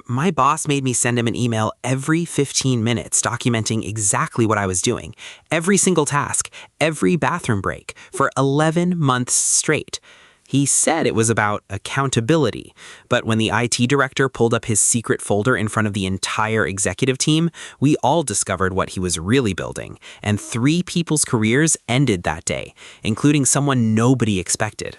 My boss made me send him an email every 15 minutes documenting exactly what I was doing, every single task, every bathroom break, for 11 months straight. He said it was about accountability, but when the IT director pulled up his secret folder in front of the entire executive team, we all discovered what he was really building, and 3 people's careers ended that day, including someone nobody expected.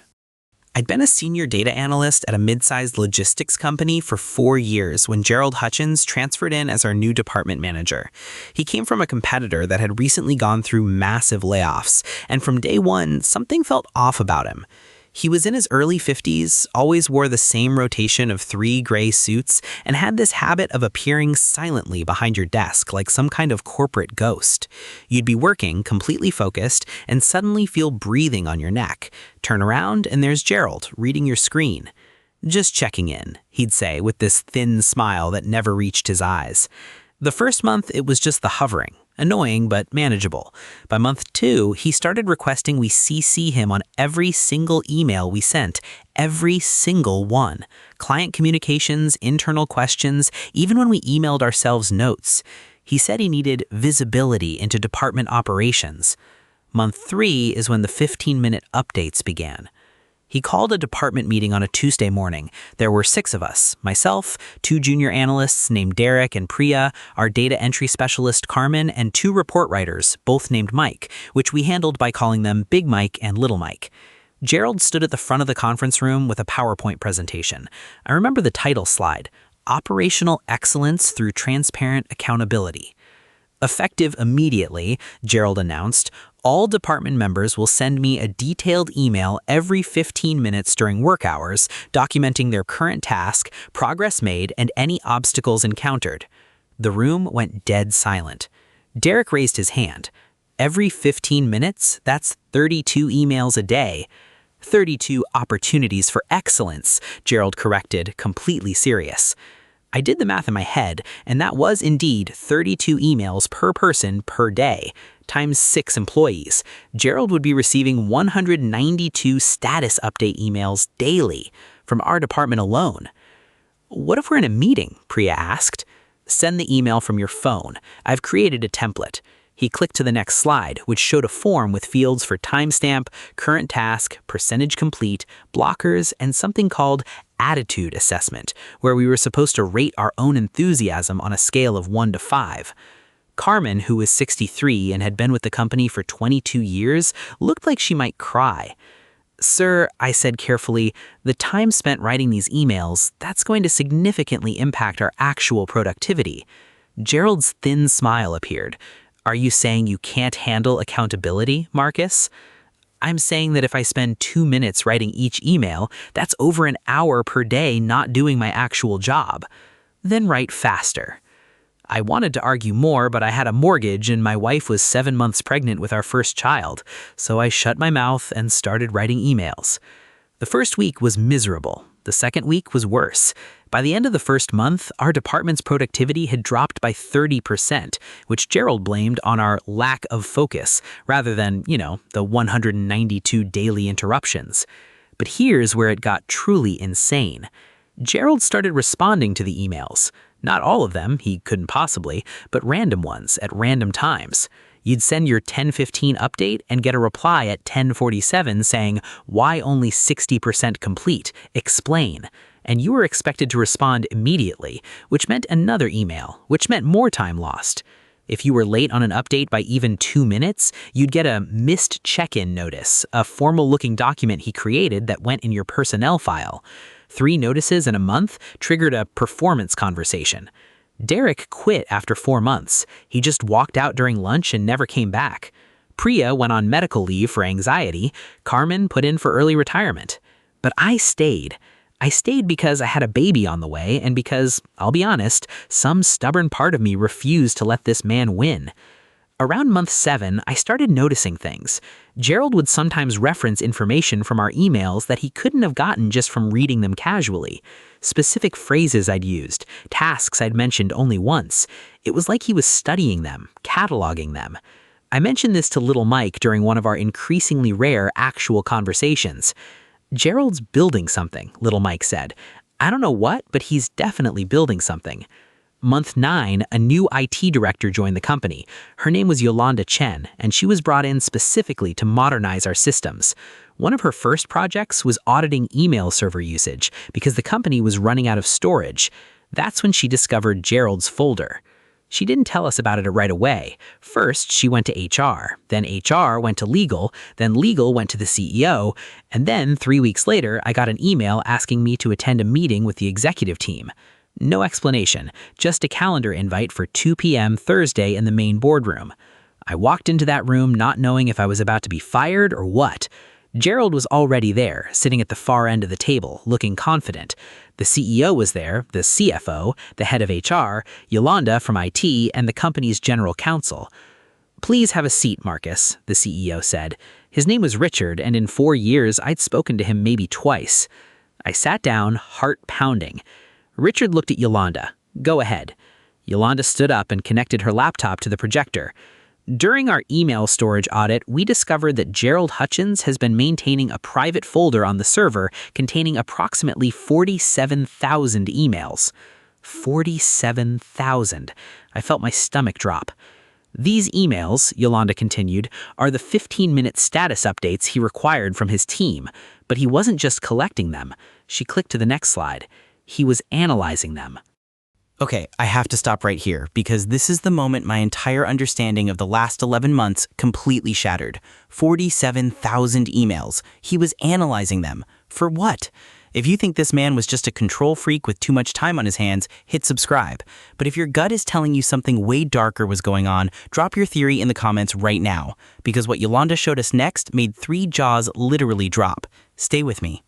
I'd been a senior data analyst at a mid-sized logistics company for 4 years when Gerald Hutchins transferred in as our new department manager. He came from a competitor that had recently gone through massive layoffs, and from day one, something felt off about him. He was in his early 50s, always wore the same rotation of 3 gray suits, and had this habit of appearing silently behind your desk like some kind of corporate ghost. You'd be working, completely focused, and suddenly feel breathing on your neck. Turn around, and there's Gerald, reading your screen. "Just checking in," he'd say with this thin smile that never reached his eyes. The first month, it was just the hovering. Annoying, but manageable. By month 2, he started requesting we CC him on every single email we sent. Every single one. Client communications, internal questions, even when we emailed ourselves notes. He said he needed visibility into department operations. Month 3 is when the 15-minute updates began. He called a department meeting on a Tuesday morning. There were 6 of us, myself, 2 junior analysts named Derek and Priya, our data entry specialist Carmen, and 2 report writers, both named Mike, which we handled by calling them Big Mike and Little Mike. Gerald stood at the front of the conference room with a PowerPoint presentation. I remember the title slide, Operational Excellence Through Transparent Accountability. Effective immediately, Gerald announced, all department members will send me a detailed email every 15 minutes during work hours documenting their current task, progress made, and any obstacles encountered. The room went dead silent. Derek raised his hand. Every 15 minutes, that's 32 emails a day. 32 opportunities for excellence, Gerald corrected, completely serious. I did the math in my head, and that was indeed 32 emails per person per day, times 6 employees. Gerald would be receiving 192 status update emails daily from our department alone. "What if we're in a meeting?" Priya asked. "Send the email from your phone. I've created a template." He clicked to the next slide, which showed a form with fields for timestamp, current task, percentage complete, blockers, and something called attitude assessment, where we were supposed to rate our own enthusiasm on a scale of 1 to 5. Carmen, who was 63 and had been with the company for 22 years, looked like she might cry. "Sir," I said carefully, "the time spent writing these emails, that's going to significantly impact our actual productivity." Gerald's thin smile appeared. "Are you saying you can't handle accountability, Marcus?" "I'm saying that if I spend 2 minutes writing each email, that's over an hour per day not doing my actual job." "Then write faster." I wanted to argue more, but I had a mortgage and my wife was 7 months pregnant with our first child, so I shut my mouth and started writing emails. The first week was miserable. The second week was worse. By the end of the first month, our department's productivity had dropped by 30%, which Gerald blamed on our lack of focus, rather than, the 192 daily interruptions. But here's where it got truly insane. Gerald started responding to the emails. Not all of them, he couldn't possibly, but random ones at random times. You'd send your 10:15 update and get a reply at 10:47 saying, "Why only 60% complete? Explain." And you were expected to respond immediately, which meant another email, which meant more time lost. If you were late on an update by even 2 minutes, you'd get a missed check-in notice, a formal-looking document he created that went in your personnel file. 3 notices in a month triggered a performance conversation. Derek quit after 4 months. He just walked out during lunch and never came back. Priya went on medical leave for anxiety. Carmen put in for early retirement. But I stayed. I stayed because I had a baby on the way and because, I'll be honest, some stubborn part of me refused to let this man win. Around month 7, I started noticing things. Gerald would sometimes reference information from our emails that he couldn't have gotten just from reading them casually. Specific phrases I'd used, tasks I'd mentioned only once. It was like he was studying them, cataloging them. I mentioned this to Little Mike during one of our increasingly rare actual conversations. "Gerald's building something," Little Mike said. I don't know what, but he's definitely building something. Month 9, a new IT director joined the company. Her name was Yolanda Chen, and she was brought in specifically to modernize our systems. One of her first projects was auditing email server usage because the company was running out of storage. That's when she discovered Gerald's folder. She didn't tell us about it right away. First, she went to HR. Then HR went to legal. Then legal went to the CEO. And then 3 weeks later, I got an email asking me to attend a meeting with the executive team. No explanation, just a calendar invite for 2 p.m. Thursday in the main boardroom. I walked into that room not knowing if I was about to be fired or what. Gerald was already there, sitting at the far end of the table, looking confident. The CEO was there, the CFO, the head of HR, Yolanda from IT, and the company's general counsel. "Please have a seat, Marcus," the CEO said. His name was Richard, and in 4 years, I'd spoken to him maybe twice. I sat down, heart pounding. Richard looked at Yolanda. "Go ahead." Yolanda stood up and connected her laptop to the projector. During our email storage audit, we discovered that Gerald Hutchins has been maintaining a private folder on the server containing approximately 47,000 emails. 47,000. I felt my stomach drop. "These emails," Yolanda continued, "are the 15-minute status updates he required from his team. But he wasn't just collecting them." She clicked to the next slide. He was analyzing them. Okay, I have to stop right here because this is the moment my entire understanding of the last 11 months completely shattered. 47,000 emails. He was analyzing them. For what? If you think this man was just a control freak with too much time on his hands, hit subscribe. But if your gut is telling you something way darker was going on, drop your theory in the comments right now. Because what Yolanda showed us next made 3 jaws literally drop. Stay with me.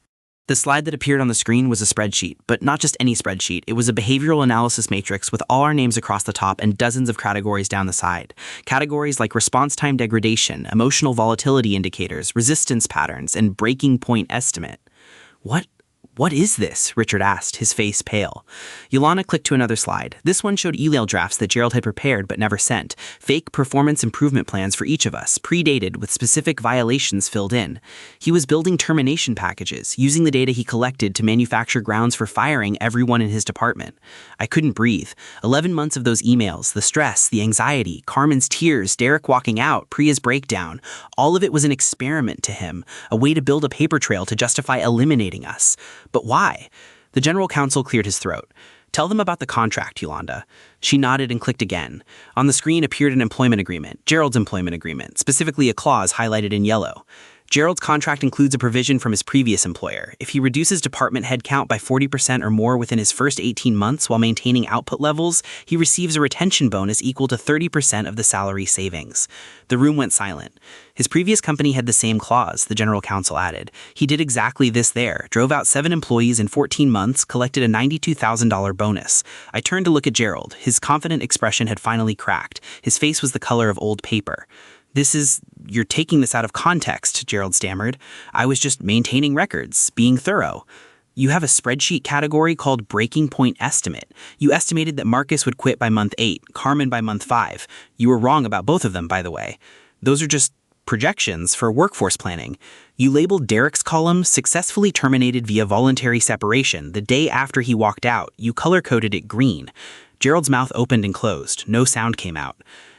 The slide that appeared on the screen was a spreadsheet, but not just any spreadsheet. It was a behavioral analysis matrix with all our names across the top and dozens of categories down the side. Categories like response time degradation, emotional volatility indicators, resistance patterns, and breaking point estimate. What is this? Richard asked, his face pale. Yolanda clicked to another slide. This one showed email drafts that Gerald had prepared but never sent. Fake performance improvement plans for each of us, predated with specific violations filled in. He was building termination packages, using the data he collected to manufacture grounds for firing everyone in his department. I couldn't breathe. 11 months of those emails, the stress, the anxiety, Carmen's tears, Derek walking out, Priya's breakdown. All of it was an experiment to him, a way to build a paper trail to justify eliminating us. But why? The general counsel cleared his throat. "Tell them about the contract, Yolanda." She nodded and clicked again. On the screen appeared an employment agreement, Gerald's employment agreement, specifically a clause highlighted in yellow. Gerald's contract includes a provision from his previous employer. If he reduces department headcount by 40% or more within his first 18 months while maintaining output levels, he receives a retention bonus equal to 30% of the salary savings. The room went silent. His previous company had the same clause, the general counsel added. He did exactly this there, drove out 7 employees in 14 months, collected a $92,000 bonus. I turned to look at Gerald. His confident expression had finally cracked. His face was the color of old paper. "You're taking this out of context," Gerald stammered. "I was just maintaining records, being thorough." "You have a spreadsheet category called breaking point estimate. You estimated that Marcus would quit by month 8, Carmen by month 5. You were wrong about both of them, by the way. Those are just projections for workforce planning. You labeled Derek's column successfully terminated via voluntary separation the day after he walked out. You color-coded it green." Gerald's mouth opened and closed. No sound came out.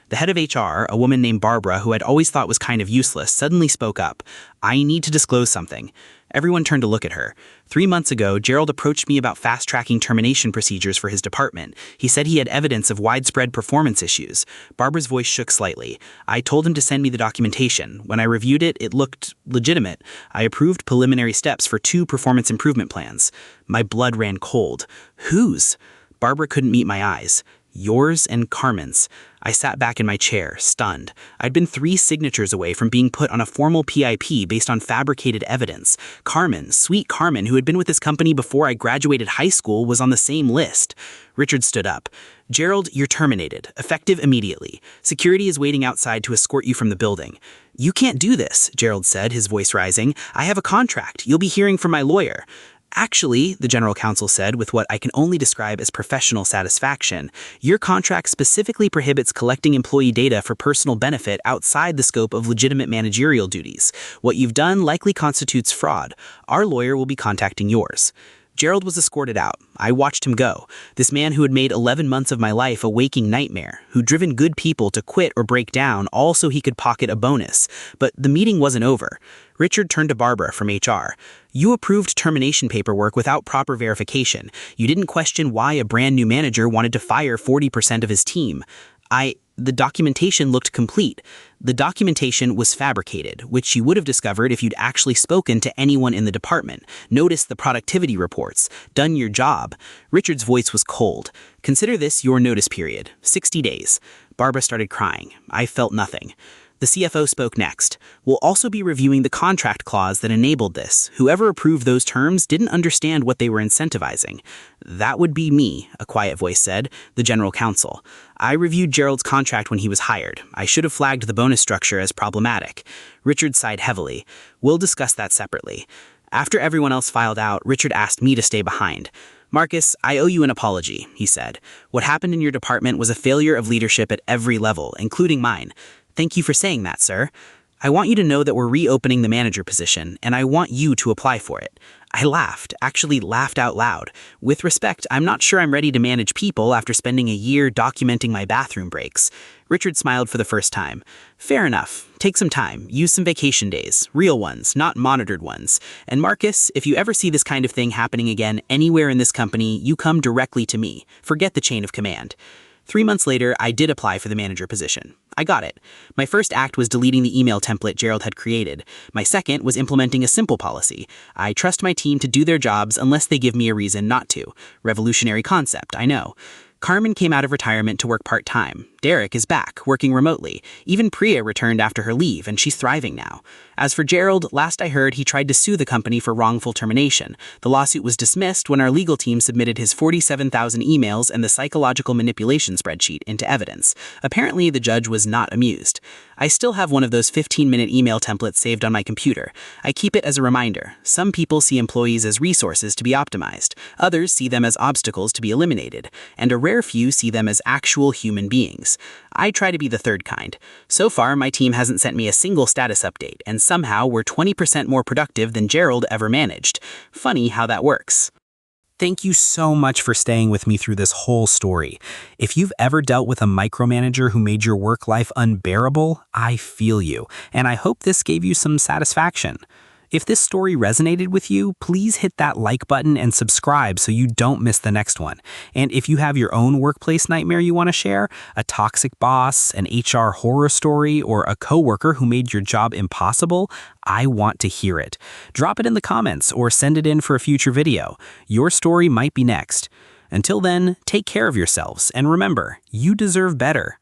The head of HR, a woman named Barbara, who I'd always thought was kind of useless, suddenly spoke up. "I need to disclose something." Everyone turned to look at her. 3 months ago, Gerald approached me about fast-tracking termination procedures for his department. He said he had evidence of widespread performance issues. Barbara's voice shook slightly. "I told him to send me the documentation. When I reviewed it, it looked legitimate. I approved preliminary steps for 2 performance improvement plans." My blood ran cold. "Whose?" Barbara couldn't meet my eyes. "Yours and Carmen's." I sat back in my chair, stunned. I'd been 3 signatures away from being put on a formal PIP based on fabricated evidence. Carmen, sweet Carmen, who had been with this company before I graduated high school, was on the same list. Richard stood up. "Gerald, you're terminated, effective immediately. Security is waiting outside to escort you from the building." "You can't do this," Gerald said, his voice rising. "I have a contract. You'll be hearing from my lawyer." "Actually," the general counsel said with what I can only describe as professional satisfaction, "your contract specifically prohibits collecting employee data for personal benefit outside the scope of legitimate managerial duties. What you've done likely constitutes fraud. Our lawyer will be contacting yours." Gerald was escorted out. I watched him go. This man who had made 11 months of my life a waking nightmare, who'd driven good people to quit or break down all so he could pocket a bonus. But the meeting wasn't over. Richard turned to Barbara from HR. You approved termination paperwork without proper verification. You didn't question why a brand new manager wanted to fire 40% of his team. The documentation looked complete. The documentation was fabricated, which you would have discovered if you'd actually spoken to anyone in the department, noticed the productivity reports, done your job. Richard's voice was cold. Consider this your notice period, 60 days. Barbara started crying. I felt nothing. The CFO spoke next. We'll also be reviewing the contract clause that enabled this. Whoever approved those terms didn't understand what they were incentivizing. That would be me, a quiet voice said, the general counsel. I reviewed Gerald's contract when he was hired. I should have flagged the bonus structure as problematic. Richard sighed heavily. We'll discuss that separately. After everyone else filed out, Richard asked me to stay behind. Marcus, I owe you an apology, he said. What happened in your department was a failure of leadership at every level, including mine. Thank you for saying that, sir. I want you to know that we're reopening the manager position, and I want you to apply for it. I laughed, actually laughed out loud. With respect, I'm not sure I'm ready to manage people after spending a year documenting my bathroom breaks. Richard smiled for the first time. Fair enough. Take some time. Use some vacation days. Real ones, not monitored ones. And Marcus, if you ever see this kind of thing happening again anywhere in this company, you come directly to me. Forget the chain of command. 3 months later, I did apply for the manager position. I got it. My first act was deleting the email template Gerald had created. My second was implementing a simple policy. I trust my team to do their jobs unless they give me a reason not to. Revolutionary concept, I know. Carmen came out of retirement to work part-time. Derek is back, working remotely. Even Priya returned after her leave, and she's thriving now. As for Gerald, last I heard he tried to sue the company for wrongful termination. The lawsuit was dismissed when our legal team submitted his 47,000 emails and the psychological manipulation spreadsheet into evidence. Apparently, the judge was not amused. I still have one of those 15-minute email templates saved on my computer. I keep it as a reminder. Some people see employees as resources to be optimized. Others see them as obstacles to be eliminated. And a rare few see them as actual human beings. I try to be the third kind. So far, my team hasn't sent me a single status update, and somehow we're 20% more productive than Gerald ever managed. Funny how that works. Thank you so much for staying with me through this whole story. If you've ever dealt with a micromanager who made your work life unbearable, I feel you, and I hope this gave you some satisfaction. If this story resonated with you, please hit that like button and subscribe so you don't miss the next one. And if you have your own workplace nightmare you want to share, a toxic boss, an HR horror story, or a coworker who made your job impossible, I want to hear it. Drop it in the comments or send it in for a future video. Your story might be next. Until then, take care of yourselves and remember, you deserve better.